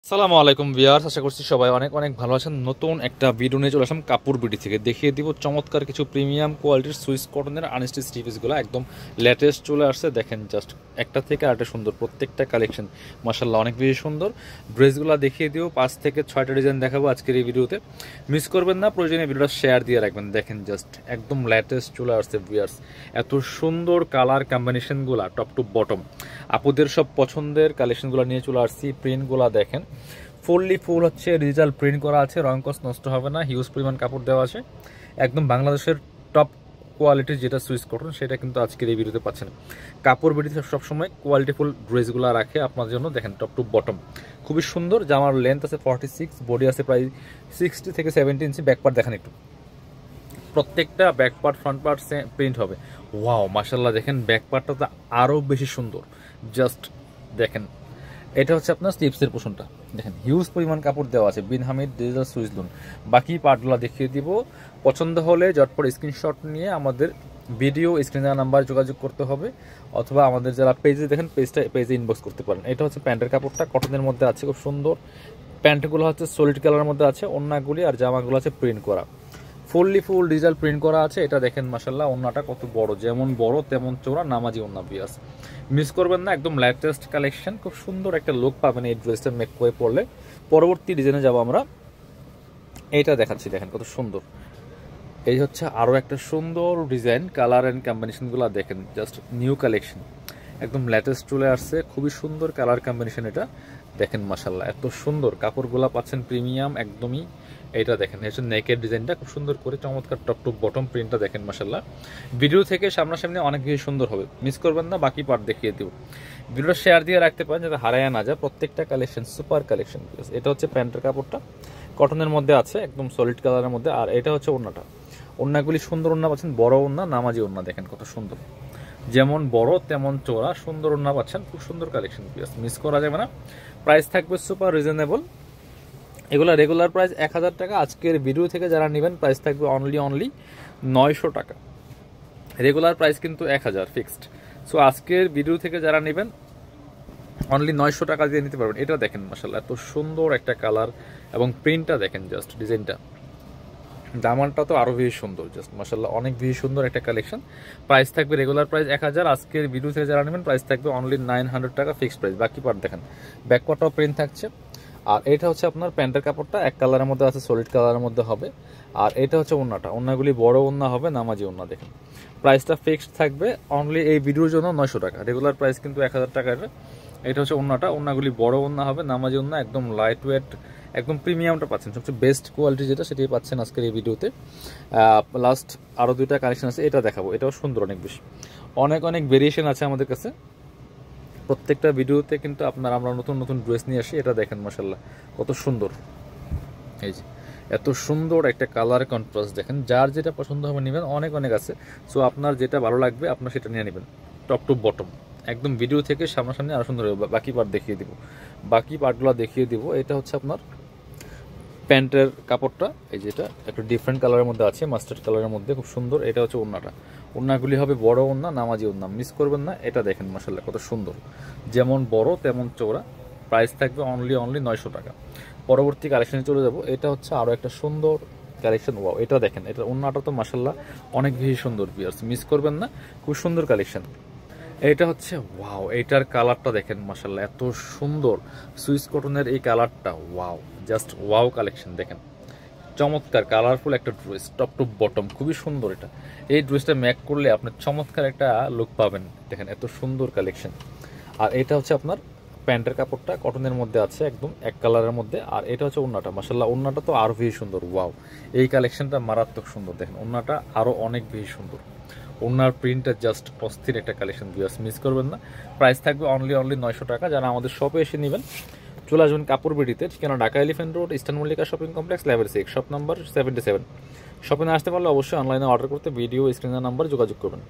সালামু আলাইকুম ভিউয়ার্স, আশা করছি সবাই অনেক অনেক ভালো আছেন। নতুন একটা ভিডিও নিয়ে চলে আসলাম কাপড় বিডি থেকে। দেখিয়ে দিব চমৎকার কিছু প্রিমিয়াম কোয়ালিটির সুইস কটনের আনস্টিচ থ্রি পিসগুলো একদম লেটেস্ট চলে আসছে। দেখেন জাস্ট একটা থেকে আরেকটা সুন্দর, প্রত্যেকটা কালেকশন মাশাআল্লাহ অনেক বেশি সুন্দর। ড্রেসগুলো দেখিয়ে দিব, 5 থেকে 6টা ডিজাইন দেখাবো আজকের এই ভিডিওতে। মিস করবেন না, প্রয়োজনে ভিডিওটা শেয়ার দিয়ে রাখবেন। দেখেন জাস্ট একদম লেটেস্ট চলে আসছে ভিউয়ার্স, এত সুন্দর কালার কম্বিনেশনগুলো টপ টু বটম। আপুদের সব পছন্দের কালেকশনগুলো নিয়ে চলে আসছি। প্রিন্টগুলো দেখেন, ফুল হচ্ছে ডিজিটাল প্রিন্ট করা আছে, রং কস নষ্ট হবে না, হিউজ পরিমাণ কাপড় দেওয়া আছে। একদম বাংলাদেশের টপ কোয়ালিটির যেটা সুইস কটন, সেটা কিন্তু আজকের এই ভিডিওতে পাচ্ছেন। কাপড় বিডিতে সবসময় কোয়ালিটিফুল ড্রেসগুলো রাখে আপনার জন্য। দেখেন টপ টু বটম খুবই সুন্দর। জামার লেন্থ আছে 46, বডি আছে প্রায় 60 থেকে 70 ইঞ্চি। ব্যাকপার্ট দেখেন একটু, প্রত্যেকটা ব্যাকপার্ট ফ্রন্ট পার্ট প্রিন্ট হবে। ওয়াও মাশাআল্লাহ, দেখেন ব্যাকপার্টটা তো আরও বেশি সুন্দর। জাস্ট দেখেন, এটা হচ্ছে আপনার স্লিপসের পোর্শনটা। দেখেন হিউজ পরিমাণ কাপড় দেওয়া আছে, বিন হামিদ ডিজিটাল সুইস লুন। বাকি পার্টগুলো দেখিয়ে দিব। পছন্দ হলে ঝটপট স্ক্রিনশট নিয়ে আমাদের ভিডিও স্ক্রিনে নাম্বার যোগাযোগ করতে হবে, অথবা আমাদের যারা পেজে দেখেন পেজে ইনবক্স করতে পারেন। এটা হচ্ছে প্যান্টের কাপড়টা, কটনের মধ্যে আছে, খুব সুন্দর। প্যান্টগুলো হচ্ছে সলিড কালারের মধ্যে আছে, ওড়নাগুলি আর জামাগুলো আছে প্রিন্ট করা, ফুল ডিজিটাল প্রিন্ট করা আছে। এটা দেখেন মাশাআল্লাহ, ওড়নাটা কত বড়, যেমন বড় তেমন চওড়া, নামাজি ওড়না বিয়াস। মিস করবেন না, একদম লেটেস্ট কালেকশন। খুব সুন্দর একটা লুক পাবেন এই ড্রেসটা মেক করে পরলে। পরবর্তী ডিজাইনে যাব আমরা, এইটা দেখাচ্ছি। দেখেন কত সুন্দর, এই হচ্ছে আরও একটা সুন্দর ডিজাইন। কালার অ্যান্ড কম্বিনেশনগুলো দেখেন, জাস্ট নিউ কালেকশন, একদম লেটেস্ট চলে আসছে। খুবই সুন্দর কালার কম্বিনেশন এটা। দেখেন মাশাআল্লাহ এত সুন্দর, কাপড়গুলো পাচ্ছেন প্রিমিয়াম একদমই। এইটা দেখেন, হচ্ছে নেকের ডিজাইনটা খুব সুন্দর করে, চমৎকার টপ টু বটম প্রিন্টটা দেখেন মাশাআল্লাহ। ভিডিও থেকে সামনাসামনি অনেক বেশি সুন্দর হবে, মিস করবেন না। বাকি পার্ট দেখিয়ে দিব, ভিডিওটা শেয়ার দিয়ে রাখতে পারেন যাতে হারায় না যায়। প্রত্যেকটা কালেকশন সুপার কালেকশন। এটা হচ্ছে প্যান্টের কাপড়টা, কটনের মধ্যে আছে, একদম সলিড কালারের মধ্যে। আর এটা হচ্ছে ওড়নাটা, ওড়নাগুলি সুন্দর ওড়না পাচ্ছেন, বড় ওড়না, নামাজি ওড়না। দেখেন কত সুন্দর, যেমন বড় তেমন চওড়া, সুন্দর ওড়না পাচ্ছেন। খুব সুন্দর কালেকশন, মিস করা যাবে না। প্রাইস থাকবে সুপার রিজনেবল। এগুলো রেগুলার প্রাইস 1000 টাকা। আজকের ভিডিও থেকে যারা নেবেন প্রাইস থাকবে অনলি 900 টাকা। রেগুলার প্রাইস কিন্তু 1000 ফিক্সড। সো আজকের ভিডিও থেকে যারা নেবেন অনলি 900 টাকা দিয়ে নিতে পারবেন। এটা দেখেন মাশাআল্লাহ, এত সুন্দর একটা কালার এবং প্রিন্টটা দেখেন, জাস্ট ডিজাইনটা, দামানটা তো আরও বেশি সুন্দর। জাস্ট মাশাআল্লাহ অনেক বেশি সুন্দর একটা কালেকশন। প্রাইস থাকবে রেগুলার প্রাইস 1000, আজকের ভিডিও থেকে যারা নেবেন প্রাইস থাকবে অনলি 900 টাকা ফিক্সড প্রাইস। বাকি পার্ট দেখেন, ব্যাকপার্টটাও প্রিন্ট থাকছে। আর এটা হচ্ছে আপনার প্যান্টের কাপড়টা, এক কালারের মধ্যে আছে, সলিড কালারের মধ্যে হবে। আর এটা হচ্ছে ওড়নাটা, ওড়নাগুলি বড় ওড়না হবে, নামাজি ওড়না। দেখেন প্রাইসটা ফিক্সড থাকবে অনলি এই ভিডিওর জন্য 900 টাকা। রেগুলার প্রাইস কিন্তু 1000 টাকা। এটা হচ্ছে ওড়নাটা, ওড়নাগুলি বড় ওড়না হবে, নামাজি ওড়না, একদম লাইট ওয়েট, একদম প্রিমিয়ামটা পাচ্ছেন, সবচেয়ে বেস্ট কোয়ালিটি যেটা সেটাই পাচ্ছেন আজকের এই ভিডিওতে। লাস্ট আরও 2টা কালেকশন আছে, এটা দেখাবো। এটাও সুন্দর, অনেক বেশি, অনেক ভেরিয়েশন আছে আমাদের কাছে। প্রত্যেকটা ভিডিওতে কিন্তু আমরা নতুন ড্রেস নিয়ে আসি। এটা দেখেন মাশাআল্লাহ কত সুন্দর, এই যে এত সুন্দর একটা কালার কন্ট্রাস্ট। দেখেন যার যেটা পছন্দ হবে নেবেন, অনেক আছে। সো আপনার যেটা ভালো লাগবে আপনার সেটা নিয়ে নেবেন। টপ টু বটম একদম ভিডিও থেকে সামনাসামনি আরও সুন্দর হবে। বাকি পার্ট দেখিয়ে দিব, বাকি পার্টগুলো দেখিয়ে দিব। এটা হচ্ছে আপনার প্যান্টের কাপড়টা, এই যেটা একটু ডিফারেন্ট কালারের মধ্যে আছে, মাস্টার্ড কালারের মধ্যে, খুব সুন্দর। এটা হচ্ছে ওড়নাটা, ওড়নাগুলি হবে বড় ওড়না, নামাজি ওড়না, মিস করবেন না। এটা দেখেন মাশাআল্লাহ কত সুন্দর, যেমন বড় তেমন চওড়া। প্রাইস থাকবে অনলি 900 টাকা। পরবর্তী কালেকশনে চলে যাব। এটা হচ্ছে আরও একটা সুন্দর কালেকশন। ওয়াও, এটা দেখেন, এটা ওড়নাটা তো মাশাআল্লাহ অনেক বেশি সুন্দর ভিউয়ার্স, মিস করবেন না, খুব সুন্দর কালেকশন। এটা হচ্ছে ওয়াও, এইটার কালারটা দেখেন মাশাআল্লাহ এত সুন্দর, সুইস কটনের এই কালারটা, ওয়াও, জাস্ট ওয়াও কালেকশন। দেখেন চমৎকার কালারফুল একটা ড্রেস, টপ টু বটম, খুবই সুন্দর। এটা এই ড্রেসটা ম্যাক করলে আপনার চমৎকার একটা লুক পাবেন। দেখেন এত সুন্দর কালেকশন। আর এটা হচ্ছে আপনার প্যান্টের কাপড়টা, কটনের মধ্যে আছে, একদম এক কালারের মধ্যে। আর এটা হচ্ছে ওড়নাটা, মাশাআল্লাহ ওড়নাটা তো আরও বেশি সুন্দর। ওয়াও, এই কালেকশনটা মারাত্মক সুন্দর। দেখেন ওড়নাটা আরও অনেক বেশি সুন্দর, ওনার প্রিন্টটা জাস্ট অস্থির একটা কালেকশন, ভিউয়ার্স মিস করবেন না। প্রাইস থাকবে অনলি 900 টাকা। যারা আমাদের শপে এসে নেবেন চলে আসবেন কাপড় বিডিতে, ঠিকানা Dhaka elephant road, eastern Mallika shopping complex, level 6, shop number 77। শপে না আসতে পারলে অবশ্যই অনলাইনে অর্ডার করতে ভিডিও স্ক্রিনের নাম্বার যোগাযোগ করবেন।